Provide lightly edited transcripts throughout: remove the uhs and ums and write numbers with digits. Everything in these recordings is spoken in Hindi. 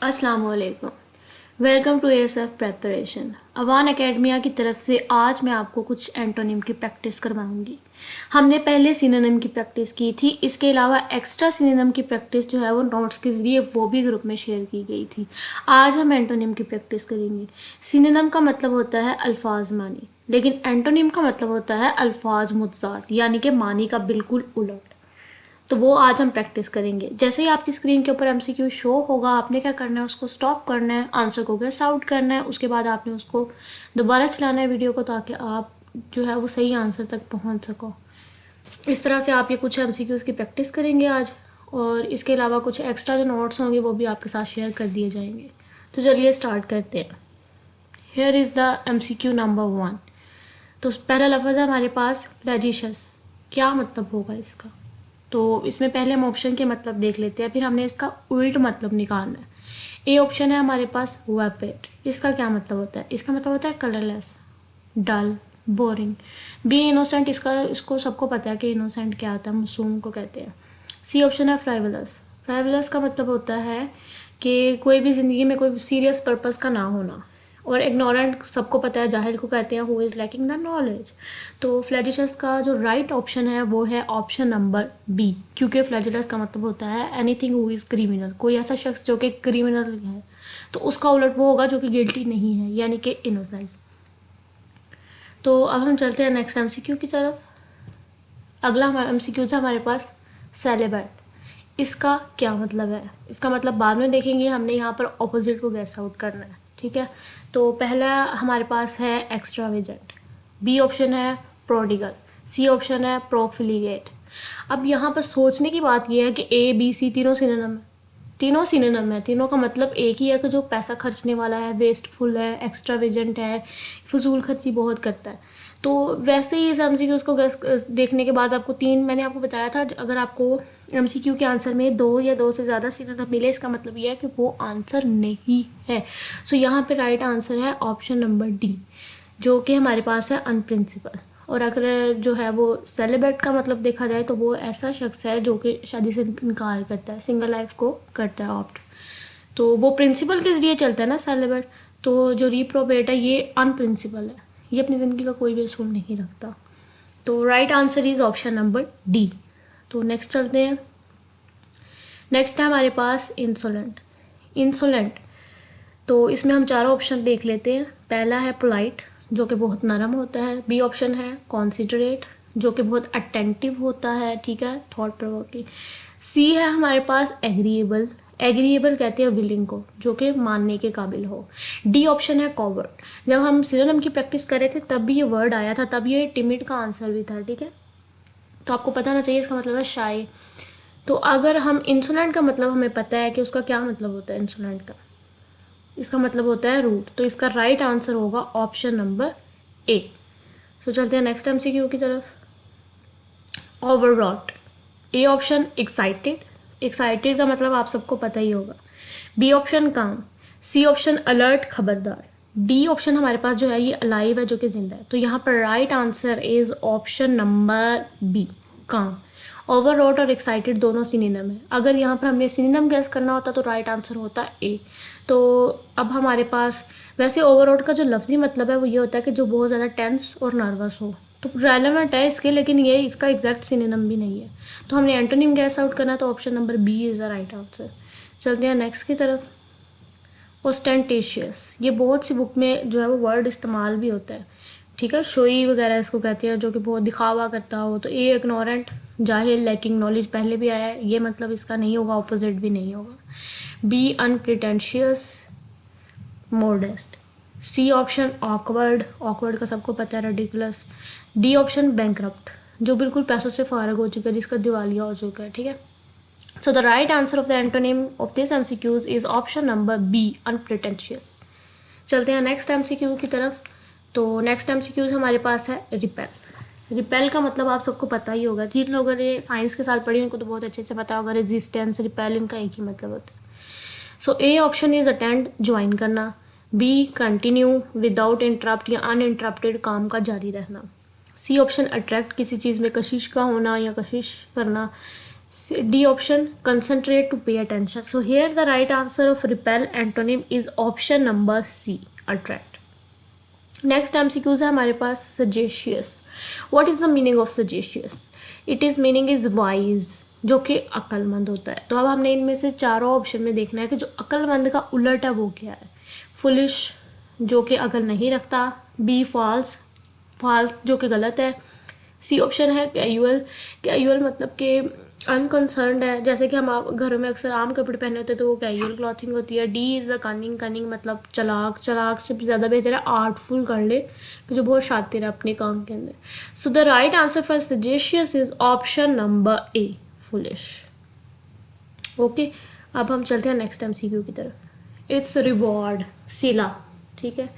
अस्सलाम वालेकुम। Welcome to ASF preparation. Awan academia की तरफ से आज मैं आपको कुछ एंटोनिम की प्रैक्टिस करवाऊंगी। हमने पहले सिनोनिम की प्रैक्टिस की थी, इसके अलावा एक्स्ट्रा सिनोनिम की प्रैक्टिस जो है वो नोट्स के ज़रिए वो भी ग्रुप में शेयर की गई थी। आज हम एंटोनिम की प्रैक्टिस करेंगे। सिनोनिम का मतलब होता है अल्फाज मानी, लेकिन एंटोनिम का मतलब होता है अल्फाज मुतज़ाद, यानी कि मानी का बिल्कुल उलट। तो वो आज हम प्रैक्टिस करेंगे। जैसे ही आपकी स्क्रीन के ऊपर एमसीक्यू शो होगा, आपने क्या करना है, उसको स्टॉप करना है, आंसर को गेस आउट करना है, उसके बाद आपने उसको दोबारा चलाना है वीडियो को, ताकि आप जो है वो सही आंसर तक पहुंच सको। इस तरह से आप ये कुछ एमसीक्यूज़ की प्रैक्टिस करेंगे आज, और इसके अलावा कुछ एक्स्ट्रा जो नोट्स होंगे वो भी आपके साथ शेयर कर दिए जाएंगे। तो चलिए स्टार्ट करते हैं। Here is the MCQ number 1। तो पहला लफ्ज़ है हमारे पास फ्लैजिशस। क्या मतलब होगा इसका? तो इसमें पहले हम ऑप्शन के मतलब देख लेते हैं, फिर हमने इसका उल्ट मतलब निकालना है। ए ऑप्शन है हमारे पास वेपेड। इसका क्या मतलब होता है? इसका मतलब होता है colourless, dull, boring. Be innocent, इसको सबको पता है कि इनोसेंट क्या होता है, मासूम को कहते हैं। सी ऑप्शन है फ्राइवलस। फ्राइवलस का मतलब होता है कि कोई भी ज़िंदगी में कोई सीरियस पर्पस का ना होना। और इग्नोरेंट सबको पता है, जाहिल को कहते हैं who is lacking the knowledge. तो फ्लैजिशस का जो राइट ऑप्शन है वो है ऑप्शन नंबर बी, क्योंकि फ्लैजिलस का मतलब होता है एनीथिंग हु इज़ क्रिमिनल, कोई ऐसा शख्स जो कि क्रिमिनल है। तो उसका उलट वो होगा जो कि गिल्टी नहीं है, यानी कि इनोसेंट। तो अब हम चलते हैं नेक्स्ट एमसीक्यू की तरफ। अगला हमारा एमसीक्यू है हमारे पास सेलिब्रेट। इसका क्या मतलब है? इसका मतलब बाद में देखेंगे, हमने यहाँ पर ऑपोजिट को गैस आउट करना है, ठीक है। तो पहला हमारे पास है एक्स्ट्रावेजेंट, बी ऑप्शन है प्रोडिगल, सी ऑप्शन है प्रोफिलिगेट। अब यहाँ पर सोचने की बात यह है कि ए बी सी तीनों सिनोनिम है, तीनों सिनोनिम है, तीनों का मतलब एक ही है कि जो पैसा खर्चने वाला है, वेस्टफुल है, एक्स्ट्रावेजेंट है, फजूल खर्ची बहुत करता है। तो वैसे ही इस एमसीक्यू को देखने के बाद आपको तीन, मैंने आपको बताया था, अगर आपको एमसीक्यू के आंसर में दो या दो से ज़्यादा सिनोनिम मिले, इसका मतलब यह है कि वो आंसर नहीं है। सो यहाँ पे राइट आंसर है ऑप्शन नंबर डी, जो कि हमारे पास है अनप्रिंसिपल। और अगर जो है वो सेलिब्रेट का मतलब देखा जाए तो वो ऐसा शख्स है जो कि शादी से इनकार करता है, सिंगल लाइफ को करता है ऑप्ट। तो वो प्रिंसिपल के ज़रिए चलता है ना सेलिब्रेट। तो जो रिप्रोबेट है ये अनप्रिंसिपल है, ये अपनी ज़िंदगी का कोई भी असूल नहीं रखता। तो right answer is option number D. तो नेक्स्ट चलते हैं। नेक्स्ट है हमारे पास इंसोलेंट। इंसोलेंट, तो इसमें हम चारों ऑप्शन देख लेते हैं। पहला है पोलाइट, जो कि बहुत नरम होता है। बी ऑप्शन है कॉन्सिडरेट, जो कि बहुत अटेंटिव होता है, ठीक है, थॉट प्रोवोकिंग। सी है हमारे पास एग्रीएबल। एग्रीएबल कहते हैं विलिंग को, जो कि मानने के काबिल हो। डी ऑप्शन है कॉवर्ट। जब हम सिनोनिम की प्रैक्टिस कर रहे थे तब भी ये वर्ड आया था, तब ये टिमिड का आंसर भी था, ठीक है। तो आपको पता होना चाहिए, इसका मतलब है शाय। तो अगर हम इंसोलेंट का मतलब हमें पता है कि उसका क्या मतलब होता है इंसोलेंट का, इसका मतलब होता है रूट। तो इसका राइट आंसर होगा ऑप्शन नंबर ए। सो चलते हैं नेक्स्ट एमसीक्यू की तरफ। Overwrought. A option excited. Excited का मतलब आप सबको पता ही होगा। बी ऑप्शन काम। सी ऑप्शन अलर्ट, खबरदार। डी ऑप्शन हमारे पास जो है ये अलाइव है, जो कि जिंदा है। तो यहाँ पर right answer is option number B, काम। ओवररॉट और एक्साइटेड दोनों सिनोनिम है। अगर यहाँ पर हमें सिनोनिम गैस करना होता तो राइट आंसर होता ए। तो अब हमारे पास वैसे ओवररॉट का जो लफ्ज़ी मतलब है वो ये होता है कि जो बहुत ज़्यादा टेंस और नर्वस हो। तो रेलेवेंट है इसके, लेकिन ये इसका एग्जैक्ट सिनोनिम भी नहीं है। तो हमने एंटोनिम गैस आउट करना, तो option number B is the right answer. चलते हैं नेक्स्ट की तरफ। ओस्टेंटेशियस, ये बहुत सी बुक में जो है वो वर्ड इस्तेमाल भी होता है, ठीक है। शोई वगैरह इसको कहते हैं, जो कि बहुत दिखावा करता हो। तो ए इग्नोरेंट, जाहिल, लैकिंग नॉलेज, पहले भी आया है, ये मतलब इसका नहीं होगा, ऑपोजिट भी नहीं होगा। B unpretentious, modest. C option awkward, awkward का सबको पता है, रेडिकुलस। डी ऑप्शन बैंकरप्ट, जो बिल्कुल पैसों से फारग हो चुका है, जिसका दिवालिया हो चुका है, ठीक है। So the right answer of the antonym of this MCQs is option number B, unpretentious. चलते हैं नेक्स्ट एमसीक्यू की तरफ। तो नेक्स्ट एमसीक्यूज हमारे पास है रिपेल। रिपेल का मतलब आप सबको पता ही होगा, जिन लोगों ने साइंस के साथ पढ़ी उनको तो बहुत अच्छे से पता होगा। रेजिस्टेंस, रिपेल, इनका एक ही मतलब होता है। So A option is attend, join करना। बी कंटिन्यू विदाउट इंटरप्ट या अनइंटरप्टेड, काम का जारी रहना। सी ऑप्शन अट्रैक्ट, किसी चीज़ में कशिश का होना या कशिश करना। D option, concentrate to pay attention. So here the right answer of repel antonym is option number C, attract. Next MCQs है हमारे पास sagacious. What is the meaning of sagacious? It is meaning is wise, जो कि अक्लमंद होता है. तो अब हमने इनमें से चारों ऑप्शन में देखना है कि जो अक्लमंद का उलट है वो क्या है. फुलिश, जो कि अकल नहीं रखता. B फॉल्स, फॉल्स जो कि गलत है. C ऑप्शन है कैजुअल, कैजुअल मतलब कि अनकंसर्नड है, जैसे कि हम घरों में अक्सर आम कपड़े पहने होते हैं तो वो कैजुअल क्लॉथिंग होती है. D is the cunning, cunning मतलब चलाक, चलाक से ज़्यादा बेहतर है आर्टफुल कर ले, कि जो बहुत शातिर है अपने काम के अंदर. So the right answer for सजेशियस is option number A, foolish. Okay, अब हम चलते हैं नेक्स्ट MCQ की तरफ. इट्स रिवॉर्ड, सिला. ठीक है,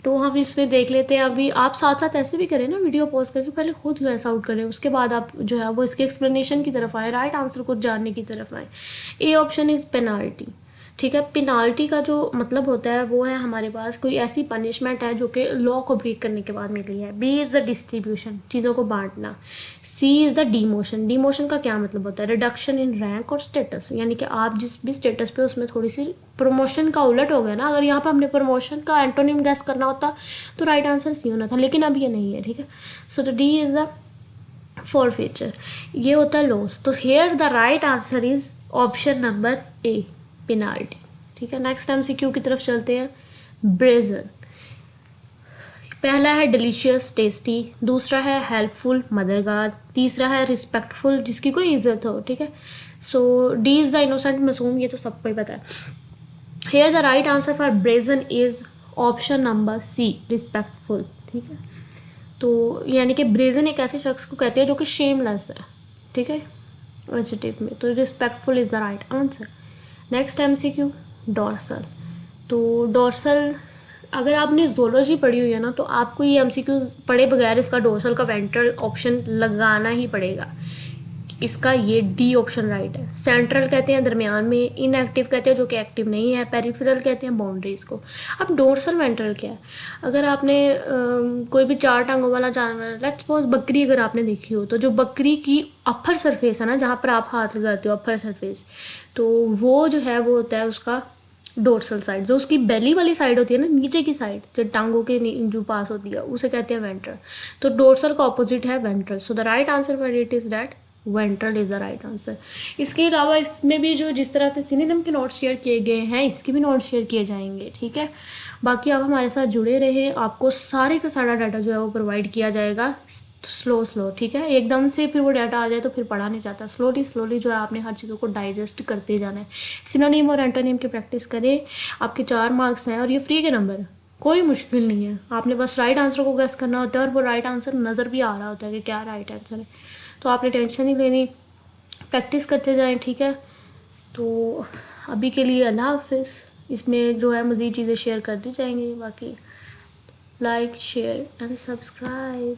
तो हम इसमें देख लेते हैं. अभी आप साथ साथ ऐसे भी करें ना, वीडियो पॉज करके पहले खुद गैस आउट करें, उसके बाद आप जो है वो इसके एक्सप्लेनेशन की तरफ आए, राइट आंसर को जानने की तरफ आए. A option is penalty. ठीक है, पेनाल्टी का जो मतलब होता है वो है हमारे पास कोई ऐसी पनिशमेंट है जो कि लॉ को ब्रेक करने के बाद मिली है. बी इज़ द डिस्ट्रीब्यूशन, चीज़ों को बांटना. सी इज़ द डीमोशन. डीमोशन का क्या मतलब होता है? रिडक्शन इन रैंक और स्टेटस, यानी कि आप जिस भी स्टेटस पे उसमें थोड़ी सी प्रमोशन का उलट हो गया ना. अगर यहाँ पर हमने प्रमोशन का एंटोनिम गैस करना होता तो राइट आंसर सी होना था, लेकिन अब ये नहीं है. ठीक है, so the D is the forfeiture, ये होता है लॉस. तो here the right answer is option number A, penalty. ठीक है, नेक्स्ट MCQ की तरफ चलते हैं. ब्रेजन, पहला है डिलीशियस, टेस्टी. दूसरा है हेल्पफुल, मददगार. तीसरा है रिस्पेक्टफुल, जिसकी कोई इज्जत हो. ठीक है, so D is the innocent मासूम, ये तो सबको ही पता है. Here the right answer for brazen is option number C, respectful. ठीक है, तो यानी कि ब्रेजन एक ऐसे शख्स को कहते हैं जो कि शेमलेस है. ठीक है, एडजेक्टिव में, तो respectful is the right answer. Next MCQ, dorsal. तो डॉर्सल, अगर आपने जोलॉजी पढ़ी हुई है ना तो आपको ये MCQ पढ़े बगैर इसका डोर्सल का वेंट्रल ऑप्शन लगाना ही पड़ेगा. इसका ये डी ऑप्शन राइट है. सेंट्रल कहते हैं दरमियान में, इनएक्टिव कहते हैं जो कि एक्टिव नहीं है, पेरिफेरल कहते हैं बाउंड्रीज को. अब डोर्सल वेंट्रल क्या है? अगर आपने कोई भी 4 टांगों वाला जानवर, लेट्स सपोज बकरी अगर आपने देखी हो, तो जो बकरी की अपर सरफेस है ना, जहाँ पर आप हाथ लगाते हो अपर सरफेस, तो वो जो है वो होता है उसका डोर्सल साइड. जो उसकी बेली वाली साइड होती है ना, नीचे की साइड जो टांगों के जो पास होती है, उसे कहते हैं वेंट्रल. तो डोर्सल का ऑपोजिट है ventral. So the right answer for it is that ventral is the right answer. इसके अलावा इसमें भी जो जिस तरह से सिनोनिम के नोट्स शेयर किए गए हैं, इसके भी नोट्स शेयर किए जाएंगे. ठीक है, बाकी आप हमारे साथ जुड़े रहे, आपको सारे का सारा डाटा जो है वो प्रोवाइड किया जाएगा स्लो. ठीक है, एकदम से फिर वो डाटा आ जाए तो फिर पढ़ा नहीं जाता. स्लोली जो है आपने हर चीज़ों को डाइजेस्ट करते जाना है. सिनोनिम और एंटोनिम की प्रैक्टिस करें. आपके 4 मार्क्स हैं और ये फ्री के नंबर है, कोई मुश्किल नहीं है. आपने बस राइट आंसर को गेस करना होता है और वो राइट आंसर नज़र भी आ रहा होता है कि क्या राइट आंसर है. तो आपने टेंशन नहीं लेनी, प्रैक्टिस करते जाएं. ठीक है, तो अभी के लिए अल्लाह हाफिज़. इसमें जो है मज़ीद चीज़ें शेयर कर दी जाएंगी. बाकी लाइक, शेयर एंड सब्सक्राइब.